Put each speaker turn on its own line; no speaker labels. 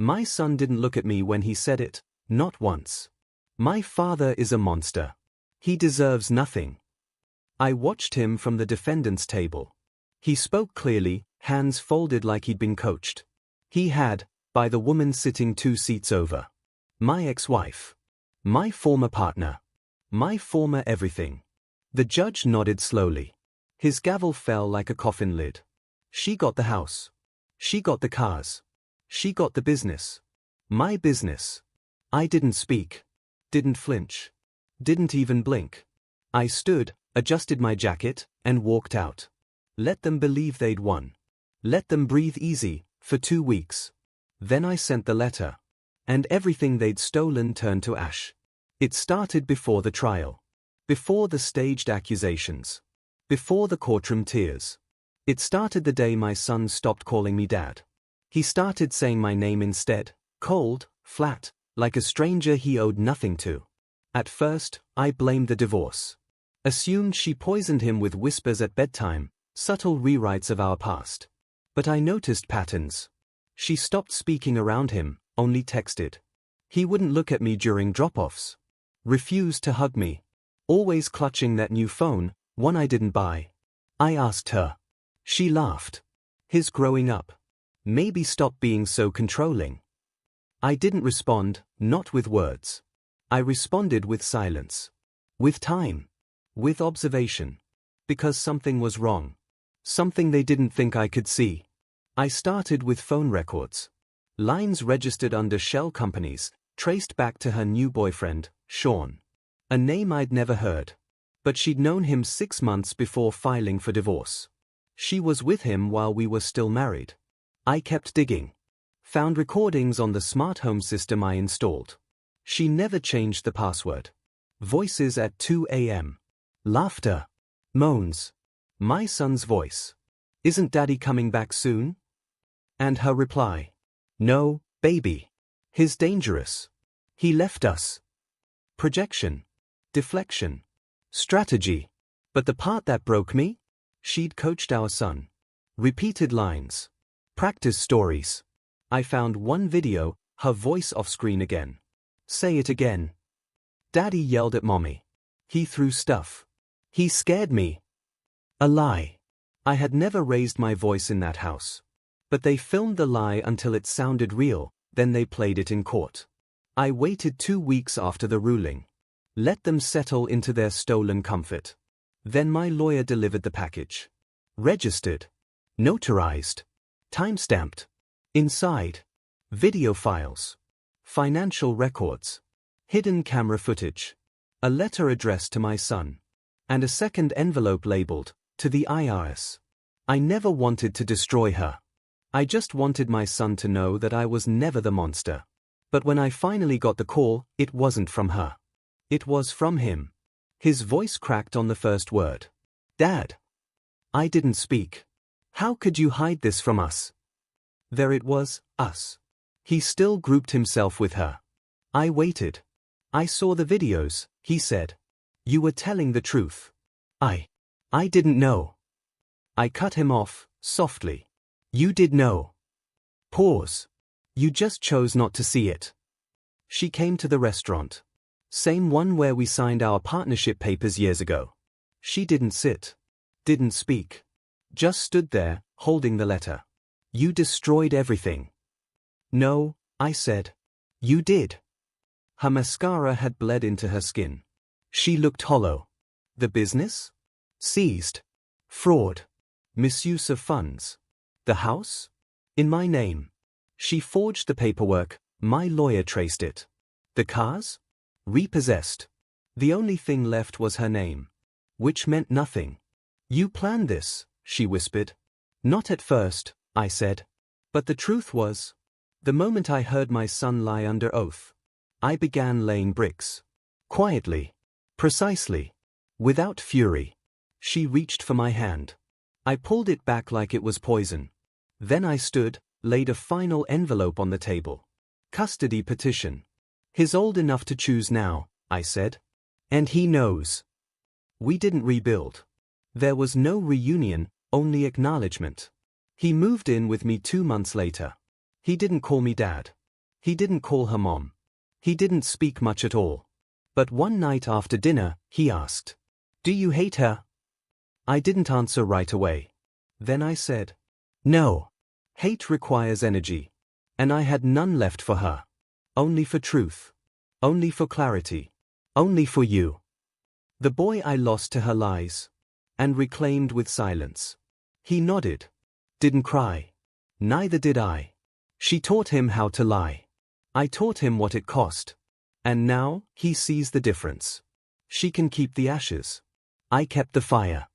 My son didn't look at me when he said it, not once. My father is a monster. He deserves nothing. I watched him from the defendant's table. He spoke clearly, hands folded like he'd been coached. He had, by the woman sitting 2 seats over. My ex-wife. My former partner. My former everything. The judge nodded slowly. His gavel fell like a coffin lid. She got the house. She got the cars. She got the business. My business. I didn't speak. Didn't flinch. Didn't even blink. I stood, adjusted my jacket, and walked out. Let them believe they'd won. Let them breathe easy, for 2 weeks. Then I sent the letter. And everything they'd stolen turned to ash. It started before the trial. Before the staged accusations. Before the courtroom tears. It started the day my son stopped calling me dad. He started saying my name instead, cold, flat, like a stranger he owed nothing to. At first, I blamed the divorce. Assumed she poisoned him with whispers at bedtime, subtle rewrites of our past. But I noticed patterns. She stopped speaking around him, only texted. He wouldn't look at me during drop-offs. Refused to hug me. Always clutching that new phone, one I didn't buy. I asked her. She laughed. His growing up. Maybe stop being so controlling. I didn't respond, not with words. I responded with silence. With time. With observation. Because something was wrong. Something they didn't think I could see. I started with phone records. Lines registered under shell companies, traced back to her new boyfriend, Sean. A name I'd never heard. But she'd known him 6 months before filing for divorce. She was with him while we were still married. I kept digging. Found recordings on the smart home system I installed. She never changed the password. Voices at 2 a.m. Laughter. Moans. My son's voice. Isn't Daddy coming back soon? And her reply. No, baby. He's dangerous. He left us. Projection. Deflection. Strategy. But the part that broke me? She'd coached our son. Repeated lines. Practice stories. I found one video, her voice off screen again. Say it again. Daddy yelled at Mommy. He threw stuff. He scared me. A lie. I had never raised my voice in that house. But they filmed the lie until it sounded real, then they played it in court. I waited 2 weeks after the ruling. Let them settle into their stolen comfort. Then my lawyer delivered the package. Registered. Notarized. Time-stamped. Inside. Video files. Financial records. Hidden camera footage. A letter addressed to my son. And a second envelope labeled, to the IRS. I never wanted to destroy her. I just wanted my son to know that I was never the monster. But when I finally got the call, it wasn't from her. It was from him. His voice cracked on the first word. Dad. I didn't speak. How could you hide this from us? There it was, us. He still grouped himself with her. I waited. I saw the videos, he said. You were telling the truth. I didn't know. I cut him off, softly. You did know. Pause. You just chose not to see it. She came to the restaurant. Same one where we signed our partnership papers years ago. She didn't sit. Didn't speak. Just stood there, holding the letter. You destroyed everything. No, I said. You did. Her mascara had bled into her skin. She looked hollow. The business? Seized. Fraud. Misuse of funds. The house? In my name. She forged the paperwork, my lawyer traced it. The cars? Repossessed. The only thing left was her name. Which meant nothing. You planned this, she whispered. Not at first, I said. But the truth was, the moment I heard my son lie under oath, I began laying bricks. Quietly. Precisely. Without fury. She reached for my hand. I pulled it back like it was poison. Then I stood, laid a final envelope on the table. Custody petition. He's old enough to choose now, I said. And he knows. We didn't rebuild. There was no reunion, only acknowledgement. He moved in with me 2 months later. He didn't call me dad. He didn't call her mom. He didn't speak much at all. But one night after dinner, he asked, "Do you hate her?" I didn't answer right away. Then I said, "No. Hate requires energy. And I had none left for her. Only for truth. Only for clarity. Only for you." The boy I lost to her lies. And reclaimed with silence. He nodded. Didn't cry. Neither did I. She taught him how to lie. I taught him what it cost. And now, he sees the difference. She can keep the ashes. I kept the fire.